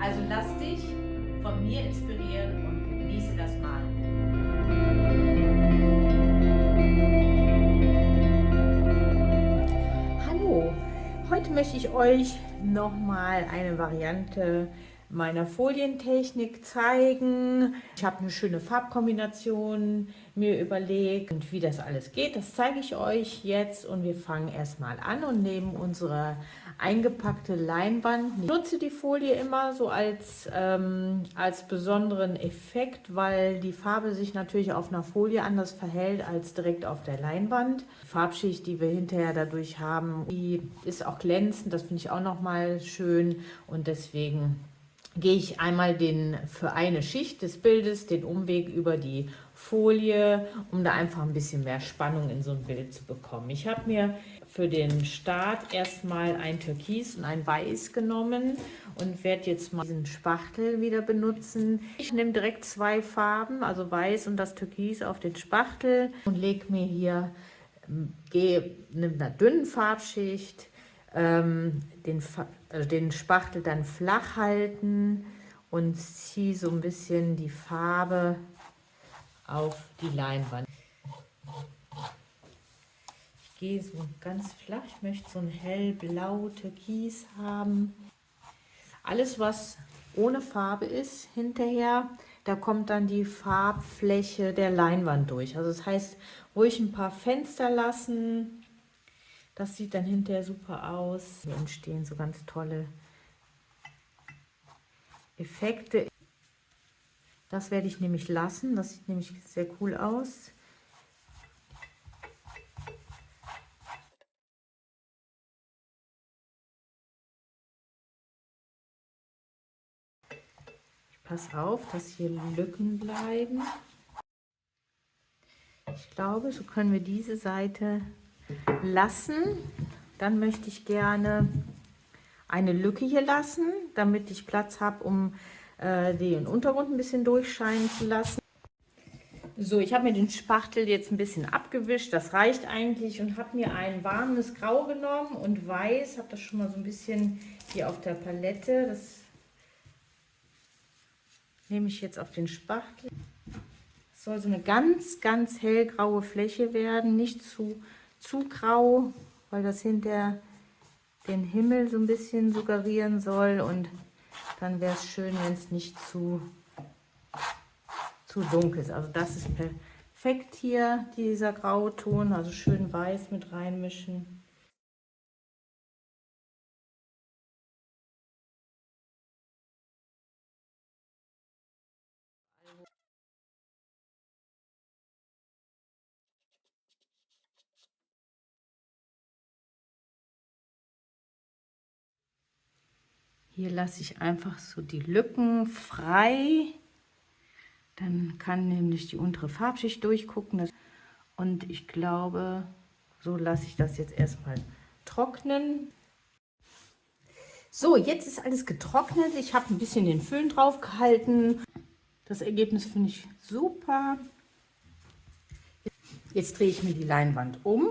Also lass dich von mir inspirieren und genieße das Malen. Hallo, heute möchte ich euch nochmal eine Variante meiner Folientechnik zeigen. Ich habe eine schöne Farbkombination mir überlegt und wie das alles geht, das zeige ich euch jetzt und wir fangen erstmal an und nehmen unsere eingepackte Leinwand. Ich nutze die Folie immer so als besonderen Effekt, weil die Farbe sich natürlich auf einer Folie anders verhält als direkt auf der Leinwand. Die Farbschicht, die wir hinterher dadurch haben, die ist auch glänzend, das finde ich auch nochmal schön und deswegen gehe ich einmal für eine Schicht des Bildes den Umweg über die Folie, um da einfach ein bisschen mehr Spannung in so ein Bild zu bekommen. Ich habe mir für den Start erstmal ein Türkis und ein Weiß genommen und werde jetzt mal diesen Spachtel wieder benutzen. Ich nehme direkt zwei Farben, also Weiß und das Türkis, auf den Spachtel und lege mir hier, mit einer dünnen Farbschicht, den Spachtel dann flach halten und ziehe so ein bisschen die Farbe auf die Leinwand. Ich gehe so ganz flach, ich möchte so ein hellblau Türkis haben. Alles, was ohne Farbe ist, hinterher, da kommt dann die Farbfläche der Leinwand durch. Also das heißt, ruhig ein paar Fenster lassen. Das sieht dann hinterher super aus. Hier entstehen so ganz tolle Effekte. Das werde ich nämlich lassen. Das sieht nämlich sehr cool aus. Ich passe auf, dass hier Lücken bleiben. Ich glaube, so können wir diese Seite lassen. Dann möchte ich gerne eine Lücke hier lassen, damit ich Platz habe, um den Untergrund ein bisschen durchscheinen zu lassen. So, ich habe mir den Spachtel jetzt ein bisschen abgewischt, das reicht eigentlich, und habe mir ein warmes Grau genommen und Weiß, habe das schon mal so ein bisschen hier auf der Palette. Das nehme ich jetzt auf den Spachtel. Es soll so eine ganz, ganz hellgraue Fläche werden, nicht zu grau, weil das hinter den Himmel so ein bisschen suggerieren soll, und dann wäre es schön, wenn es nicht zu dunkel ist. Also das ist perfekt hier, dieser Grauton, also schön weiß mit reinmischen. Hier lasse ich einfach so die Lücken frei. Dann kann nämlich die untere Farbschicht durchgucken. Und ich glaube, so lasse ich das jetzt erstmal trocknen. So, jetzt ist alles getrocknet. Ich habe ein bisschen den Föhn drauf gehalten. Das Ergebnis finde ich super. Jetzt drehe ich mir die Leinwand um.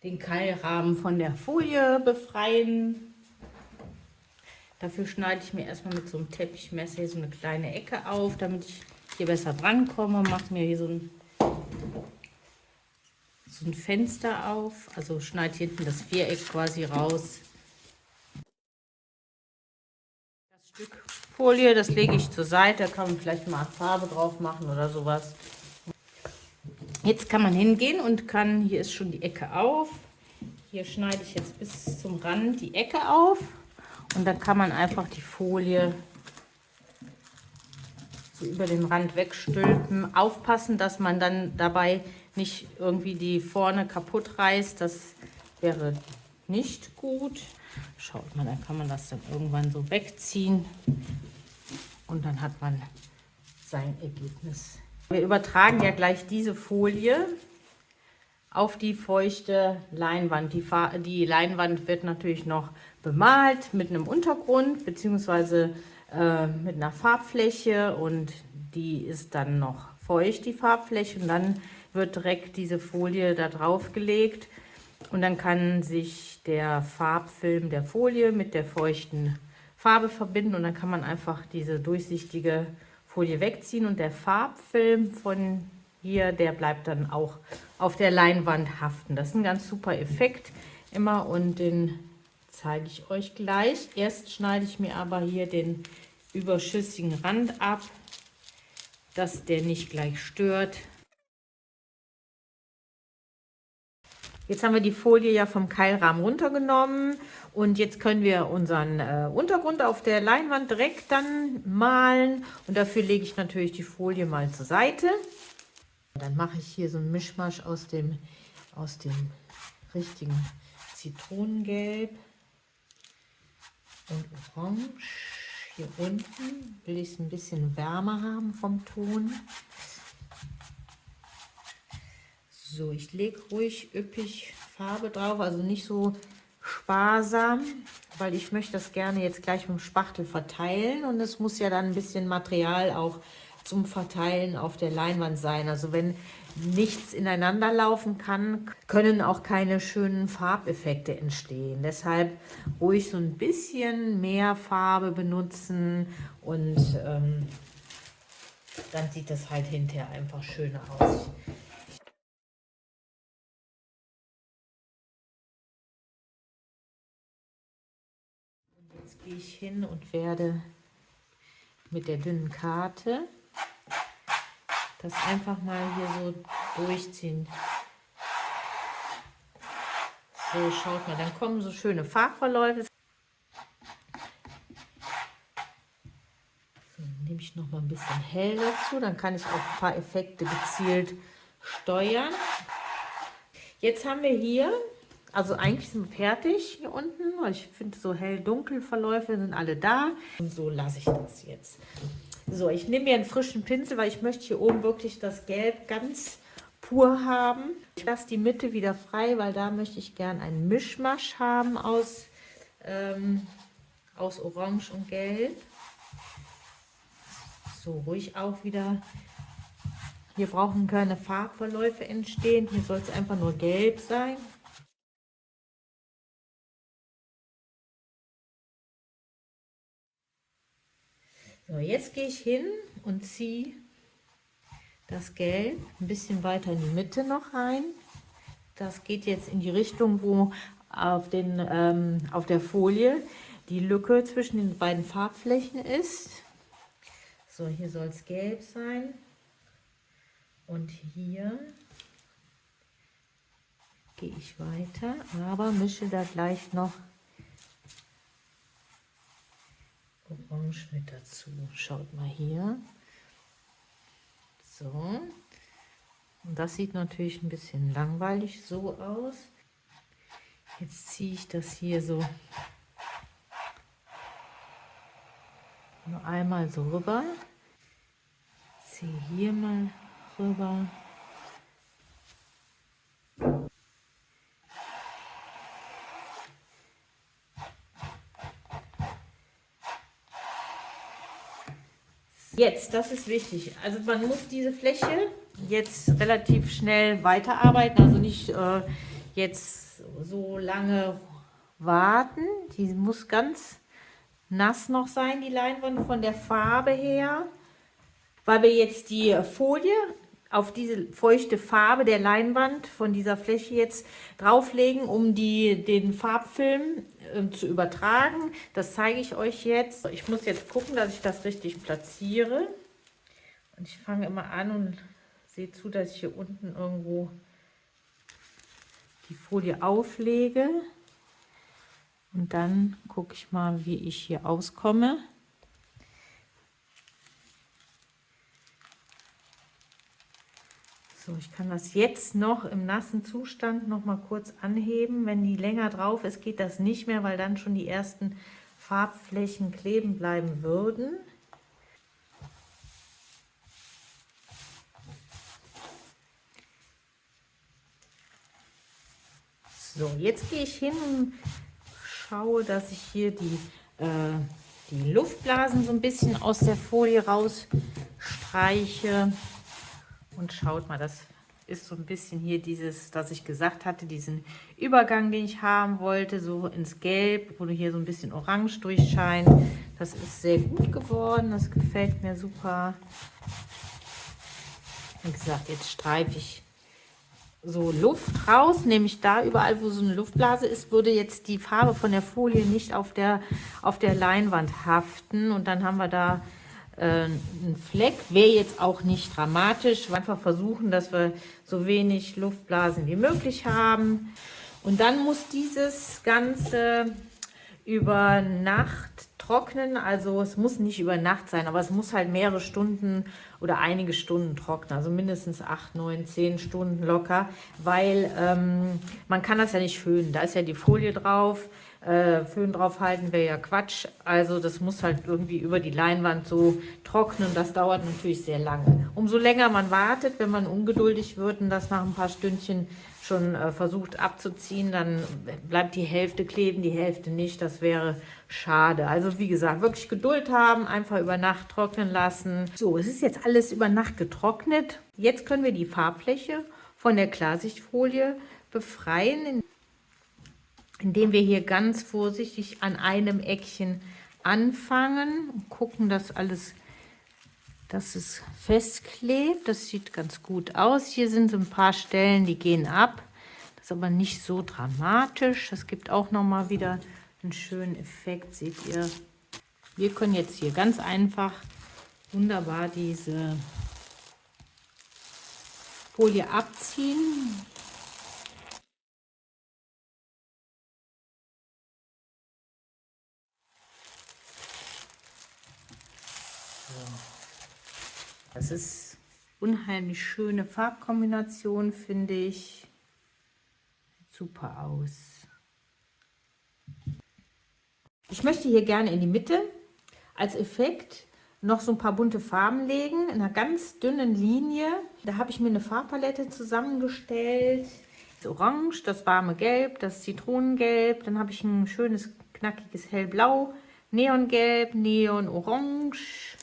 Den Keilrahmen von der Folie befreien. Dafür schneide ich mir erstmal mit so einem Teppichmesser hier so eine kleine Ecke auf, damit ich hier besser dran komme. Mache mir hier so ein Fenster auf, also schneide hinten das Viereck quasi raus. Das Stück Folie, das lege ich zur Seite, da kann man vielleicht mal Farbe drauf machen oder sowas. Jetzt kann man hingehen und hier ist schon die Ecke auf. Hier schneide ich jetzt bis zum Rand die Ecke auf. Und dann kann man einfach die Folie so über den Rand wegstülpen. Aufpassen, dass man dann dabei nicht irgendwie die vorne kaputt reißt. Das wäre nicht gut. Schaut mal, dann kann man das dann irgendwann so wegziehen. Und dann hat man sein Ergebnis. Wir übertragen ja gleich diese Folie auf die feuchte Leinwand. Die Leinwand wird natürlich noch bemalt mit einem Untergrund bzw. mit einer Farbfläche, und die ist dann noch feucht, die Farbfläche, und dann wird direkt diese Folie da drauf gelegt und dann kann sich der Farbfilm der Folie mit der feuchten Farbe verbinden und dann kann man einfach diese durchsichtige Folie wegziehen und der Farbfilm von hier, der bleibt dann auch auf der Leinwand haften. Das ist ein ganz super Effekt immer und den zeige ich euch gleich. Erst schneide ich mir aber hier den überschüssigen Rand ab, dass der nicht gleich stört. Jetzt haben wir die Folie ja vom Keilrahmen runtergenommen und jetzt können wir unseren Untergrund auf der Leinwand direkt dann malen und dafür lege ich natürlich die Folie mal zur Seite. Dann mache ich hier so einen Mischmasch aus dem richtigen Zitronengelb und Orange. Hier unten will ich es ein bisschen wärmer haben vom Ton. So, ich lege ruhig üppig Farbe drauf, also nicht so sparsam, weil ich möchte das gerne jetzt gleich mit dem Spachtel verteilen und es muss ja dann ein bisschen Material auch zum Verteilen auf der Leinwand sein. Also wenn nichts ineinander laufen kann, können auch keine schönen Farbeffekte entstehen. Deshalb ruhig so ein bisschen mehr Farbe benutzen und dann sieht das halt hinterher einfach schöner aus. Jetzt gehe ich hin und werde mit der dünnen Karte das einfach mal hier so durchziehen. So, schaut mal, dann kommen so schöne Farbverläufe. So, nehme ich noch mal ein bisschen hell dazu, dann kann ich auch ein paar Effekte gezielt steuern. Jetzt haben wir hier, also eigentlich sind wir fertig hier unten, weil ich finde so hell-dunkel Verläufe sind alle da. Und so lasse ich das jetzt. So, ich nehme mir einen frischen Pinsel, weil ich möchte hier oben wirklich das Gelb ganz pur haben. Ich lasse die Mitte wieder frei, weil da möchte ich gern einen Mischmasch haben aus Orange und Gelb. So, ruhig auch wieder. Hier brauchen keine Farbverläufe entstehen. Hier soll es einfach nur gelb sein. So, jetzt gehe ich hin und ziehe das Gelb ein bisschen weiter in die Mitte noch rein. Das geht jetzt in die Richtung, wo auf der Folie die Lücke zwischen den beiden Farbflächen ist. So, hier soll es gelb sein. Und hier gehe ich weiter, aber mische da gleich noch Orange mit dazu. Schaut mal hier. So. Und das sieht natürlich ein bisschen langweilig so aus. Jetzt ziehe ich das hier so nur einmal so rüber. Ziehe hier mal rüber. Jetzt, das ist wichtig. Also man muss diese Fläche jetzt relativ schnell weiterarbeiten, also nicht jetzt so lange warten. Die muss ganz nass noch sein, die Leinwand von der Farbe her, weil wir jetzt die Folie auf diese feuchte Farbe der Leinwand von dieser Fläche jetzt drauflegen, um den Farbfilm zu übertragen. Das zeige ich euch jetzt. Ich muss jetzt gucken, dass ich das richtig platziere. Und ich fange immer an und sehe zu, dass ich hier unten irgendwo die Folie auflege. Und dann gucke ich mal, wie ich hier auskomme. So, ich kann das jetzt noch im nassen Zustand noch mal kurz anheben. Wenn die länger drauf ist, geht das nicht mehr, weil dann schon die ersten Farbflächen kleben bleiben würden. So, jetzt gehe ich hin und schaue, dass ich hier die Luftblasen so ein bisschen aus der Folie rausstreiche. Und schaut mal, das ist so ein bisschen hier dieses, dass ich gesagt hatte, diesen Übergang, den ich haben wollte, so ins Gelb, wo hier so ein bisschen Orange durchscheint. Das ist sehr gut geworden, das gefällt mir super. Wie gesagt, jetzt streife ich so Luft raus, nämlich da überall, wo so eine Luftblase ist, würde jetzt die Farbe von der Folie nicht auf der Leinwand haften und dann haben wir da einen Fleck. Wäre jetzt auch nicht dramatisch, einfach versuchen, dass wir so wenig Luftblasen wie möglich haben. Und dann muss dieses Ganze über Nacht trocknen, also es muss nicht über Nacht sein, aber es muss halt mehrere Stunden oder einige Stunden trocknen, also mindestens 8, 9, 10 Stunden locker, weil man kann das ja nicht föhnen, da ist ja die Folie drauf, Föhn drauf halten wäre ja Quatsch, also das muss halt irgendwie über die Leinwand so trocknen, das dauert natürlich sehr lange. Umso länger man wartet, wenn man ungeduldig wird und das nach ein paar Stündchen schon versucht abzuziehen, dann bleibt die Hälfte kleben, die Hälfte nicht. Das wäre schade. Also wie gesagt, wirklich Geduld haben, einfach über Nacht trocknen lassen. So, es ist jetzt alles über Nacht getrocknet. Jetzt können wir die Farbfläche von der Klarsichtfolie befreien, indem wir hier ganz vorsichtig an einem Eckchen anfangen und gucken, dass es festklebt. Das sieht ganz gut aus. Hier sind so ein paar Stellen, die gehen ab. Das ist aber nicht so dramatisch. Das gibt auch noch mal wieder einen schönen Effekt, seht ihr. Wir können jetzt hier ganz einfach wunderbar diese Folie abziehen. Das ist unheimlich schöne Farbkombination, finde ich. Sieht super aus. Ich möchte hier gerne in die Mitte als Effekt noch so ein paar bunte Farben legen, in einer ganz dünnen Linie. Da habe ich mir eine Farbpalette zusammengestellt. Das Orange, das warme Gelb, das Zitronengelb. Dann habe ich ein schönes, knackiges Hellblau, Neongelb, Neonorange,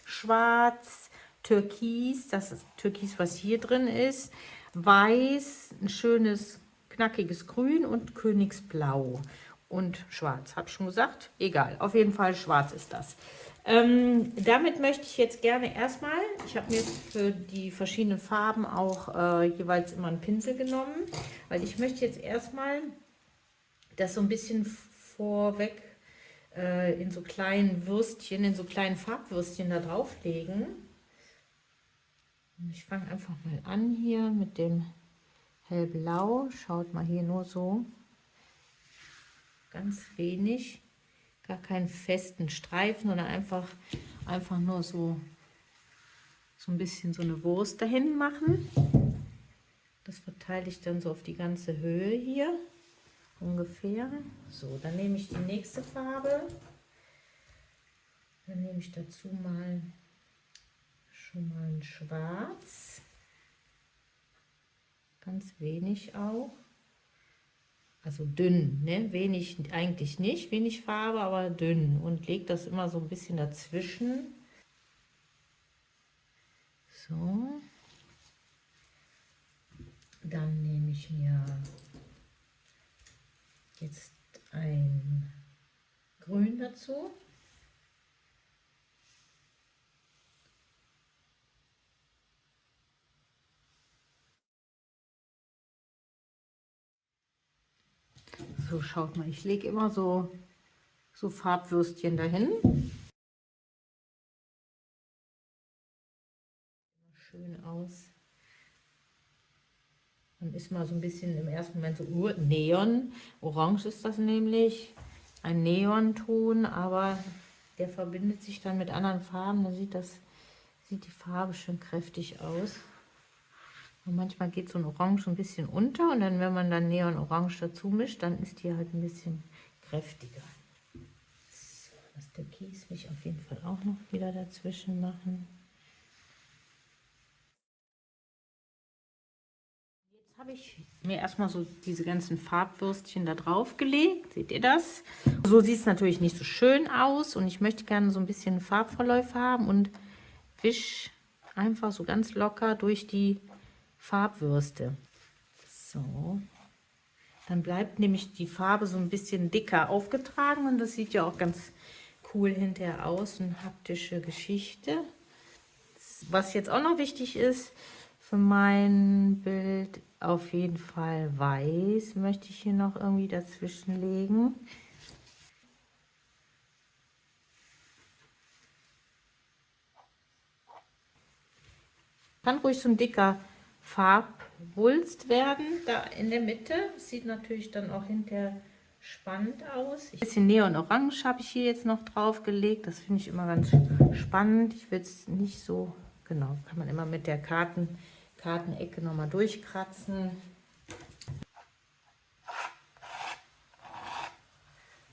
Schwarz, Türkis, das ist Türkis, was hier drin ist, Weiß, ein schönes, knackiges Grün und Königsblau und Schwarz. Habe ich schon gesagt? Egal, auf jeden Fall schwarz ist das. Damit möchte ich jetzt gerne erstmal, ich habe mir für die verschiedenen Farben auch jeweils immer einen Pinsel genommen, weil ich möchte jetzt erstmal das so ein bisschen vorweg in so kleinen Würstchen, in so kleinen Farbwürstchen da drauflegen. Ich fange einfach mal an hier mit dem Hellblau. Schaut mal hier nur so. Ganz wenig. Gar keinen festen Streifen, sondern einfach nur so ein bisschen so eine Wurst dahin machen. Das verteile ich dann so auf die ganze Höhe hier. Ungefähr. So, dann nehme ich die nächste Farbe. Dann nehme ich dazu mal schon mal ein Schwarz, ganz wenig auch, also dünn, ne? Wenig eigentlich nicht, wenig Farbe, aber dünn und lege das immer so ein bisschen dazwischen. So, dann nehme ich mir jetzt ein Grün dazu. So, schaut mal, ich lege immer so Farbwürstchen dahin. Schön aus. Dann ist mal so ein bisschen im ersten Moment so Neon. Orange ist das nämlich. Ein Neonton, aber der verbindet sich dann mit anderen Farben. Dann sieht die Farbe schön kräftig aus. Und manchmal geht so ein Orange ein bisschen unter und dann, wenn man dann Neon-Orange dazu mischt, dann ist die halt ein bisschen kräftiger. So, das Türkis will ich auf jeden Fall auch noch wieder dazwischen machen. Jetzt habe ich mir erstmal so diese ganzen Farbwürstchen da drauf gelegt. Seht ihr das? So sieht es natürlich nicht so schön aus und ich möchte gerne so ein bisschen Farbverläufe haben und wisch einfach so ganz locker durch die Farbwürste. So. Dann bleibt nämlich die Farbe so ein bisschen dicker aufgetragen und das sieht ja auch ganz cool hinterher aus. Eine haptische Geschichte. Was jetzt auch noch wichtig ist für mein Bild, auf jeden Fall weiß möchte ich hier noch irgendwie dazwischen legen. Kann ruhig so ein dicker Farbwulst werden, da in der Mitte. Sieht natürlich dann auch hinterher spannend aus. Ein bisschen Neon-Orange habe ich hier jetzt noch drauf gelegt. Das finde ich immer ganz spannend. Ich will es nicht so, genau, kann man immer mit der Kartenecke nochmal durchkratzen.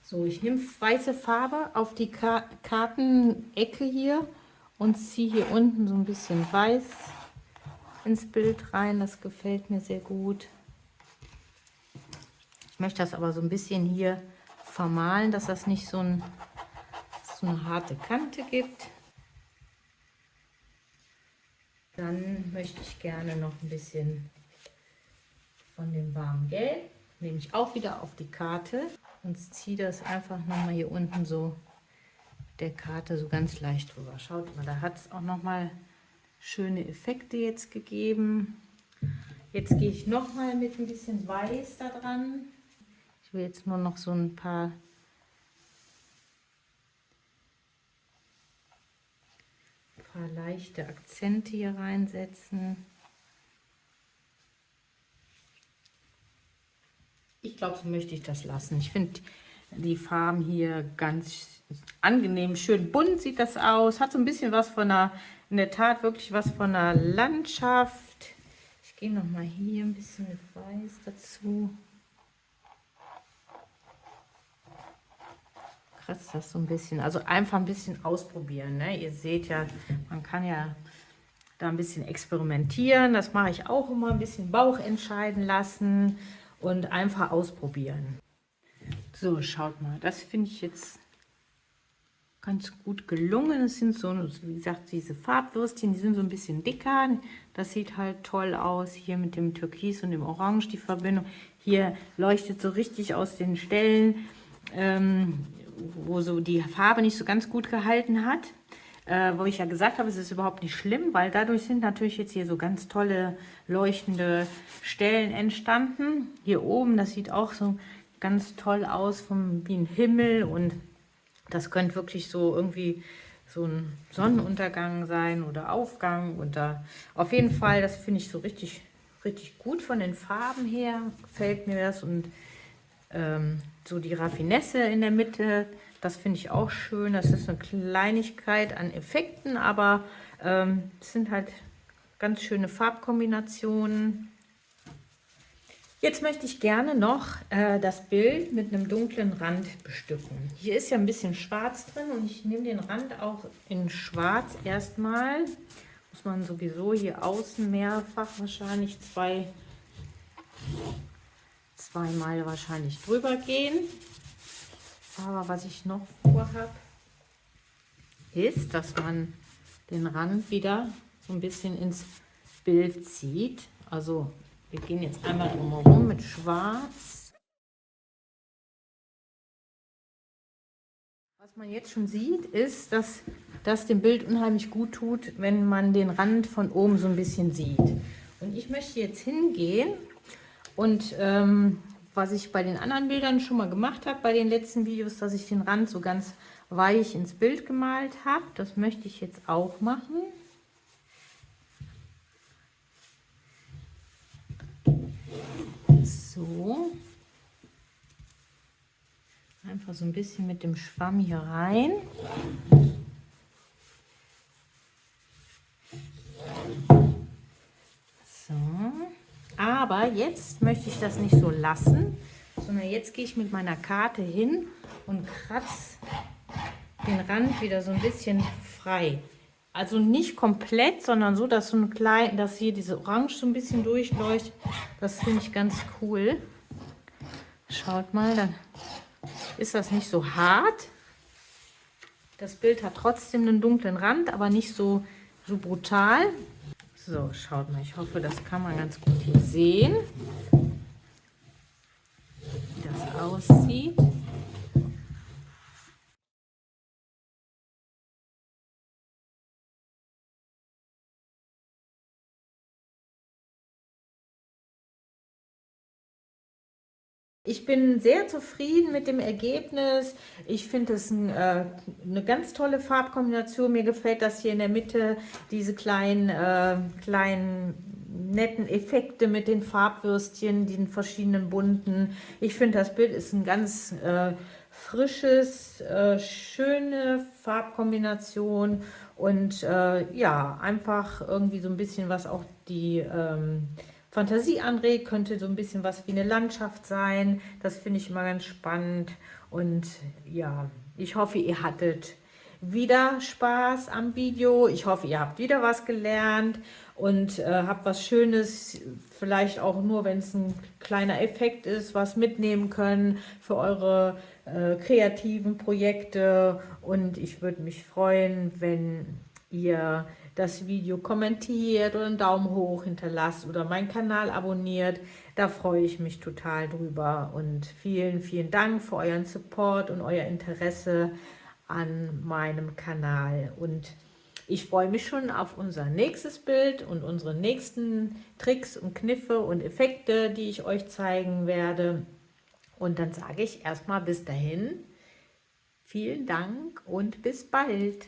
So, ich nehme weiße Farbe auf die Kartenecke hier und ziehe hier unten so ein bisschen weiß ins Bild rein. Das gefällt mir sehr gut. Ich möchte das aber so ein bisschen hier vermalen, dass das nicht so eine harte Kante gibt. Dann möchte ich gerne noch ein bisschen von dem warmen Gelb, nehme ich auch wieder auf die Karte und ziehe das einfach nochmal hier unten so der Karte so ganz leicht drüber. Schaut mal, da hat es auch nochmal schöne Effekte jetzt gegeben. Jetzt gehe ich nochmal mit ein bisschen Weiß da dran. Ich will jetzt nur noch so ein paar leichte Akzente hier reinsetzen. Ich glaube, so möchte ich das lassen. Ich finde die Farben hier ganz angenehm, schön bunt sieht das aus. Hat so ein bisschen was von einer, in der Tat wirklich was von einer Landschaft. Ich gehe noch mal hier ein bisschen mit Weiß dazu. Kratzt das so ein bisschen. Also einfach ein bisschen ausprobieren. Ne? Ihr seht ja, man kann ja da ein bisschen experimentieren. Das mache ich auch immer, ein bisschen Bauch entscheiden lassen und einfach ausprobieren. So, schaut mal, das finde ich jetzt ganz gut gelungen. Es sind so, wie gesagt, diese Farbwürstchen, die sind so ein bisschen dicker. Das sieht halt toll aus. Hier mit dem Türkis und dem Orange die Verbindung. Hier leuchtet so richtig aus den Stellen, wo so die Farbe nicht so ganz gut gehalten hat. Wo ich ja gesagt habe, es ist überhaupt nicht schlimm, weil dadurch sind natürlich jetzt hier so ganz tolle leuchtende Stellen entstanden. Hier oben, das sieht auch so ganz toll aus, wie ein Himmel, und das könnte wirklich so irgendwie so ein Sonnenuntergang sein oder Aufgang. Und da auf jeden Fall, das finde ich so richtig, richtig gut von den Farben her, gefällt mir das. Und so die Raffinesse in der Mitte, das finde ich auch schön. Das ist eine Kleinigkeit an Effekten, aber es sind halt ganz schöne Farbkombinationen. Jetzt möchte ich gerne noch das Bild mit einem dunklen Rand bestücken. Hier ist ja ein bisschen schwarz drin und ich nehme den Rand auch in schwarz erstmal. Muss man sowieso hier außen mehrfach wahrscheinlich zweimal wahrscheinlich drüber gehen. Aber was ich noch vorhabe, ist, dass man den Rand wieder so ein bisschen ins Bild zieht. Also wir gehen jetzt einmal drumherum mit Schwarz. Was man jetzt schon sieht, ist, dass das dem Bild unheimlich gut tut, wenn man den Rand von oben so ein bisschen sieht. Und ich möchte jetzt hingehen und was ich bei den anderen Bildern schon mal gemacht habe, bei den letzten Videos, dass ich den Rand so ganz weich ins Bild gemalt habe. Das möchte ich jetzt auch machen. So. Einfach so ein bisschen mit dem Schwamm hier rein. So. Aber jetzt möchte ich das nicht so lassen, sondern jetzt gehe ich mit meiner Karte hin und kratze den Rand wieder so ein bisschen frei. Also nicht komplett, sondern so, dass so ein klein, dass hier diese Orange so ein bisschen durchleuchtet. Das finde ich ganz cool. Schaut mal, dann ist das nicht so hart. Das Bild hat trotzdem einen dunklen Rand, aber nicht so brutal. So, schaut mal, ich hoffe, das kann man ganz gut hier sehen, wie das aussieht. Ich bin sehr zufrieden mit dem Ergebnis. Ich finde es eine ganz tolle Farbkombination. Mir gefällt das hier in der Mitte, diese kleinen netten Effekte mit den Farbwürstchen, den verschiedenen bunten. Ich finde, das Bild ist ein ganz frisches, schöne Farbkombination und ja, einfach irgendwie so ein bisschen, was auch die Fantasie anregt, könnte so ein bisschen was wie eine Landschaft sein. Das finde ich immer ganz spannend. Und ja, ich hoffe, ihr hattet wieder Spaß am Video. Ich hoffe, ihr habt wieder was gelernt und habt was Schönes, vielleicht auch nur, wenn es ein kleiner Effekt ist, was mitnehmen können für eure kreativen Projekte. Und ich würde mich freuen, wenn ihr das Video kommentiert oder einen Daumen hoch hinterlasst oder meinen Kanal abonniert. Da freue ich mich total drüber und vielen, vielen Dank für euren Support und euer Interesse an meinem Kanal. Und ich freue mich schon auf unser nächstes Bild und unsere nächsten Tricks und Kniffe und Effekte, die ich euch zeigen werde. Und dann sage ich erstmal bis dahin, vielen Dank und bis bald.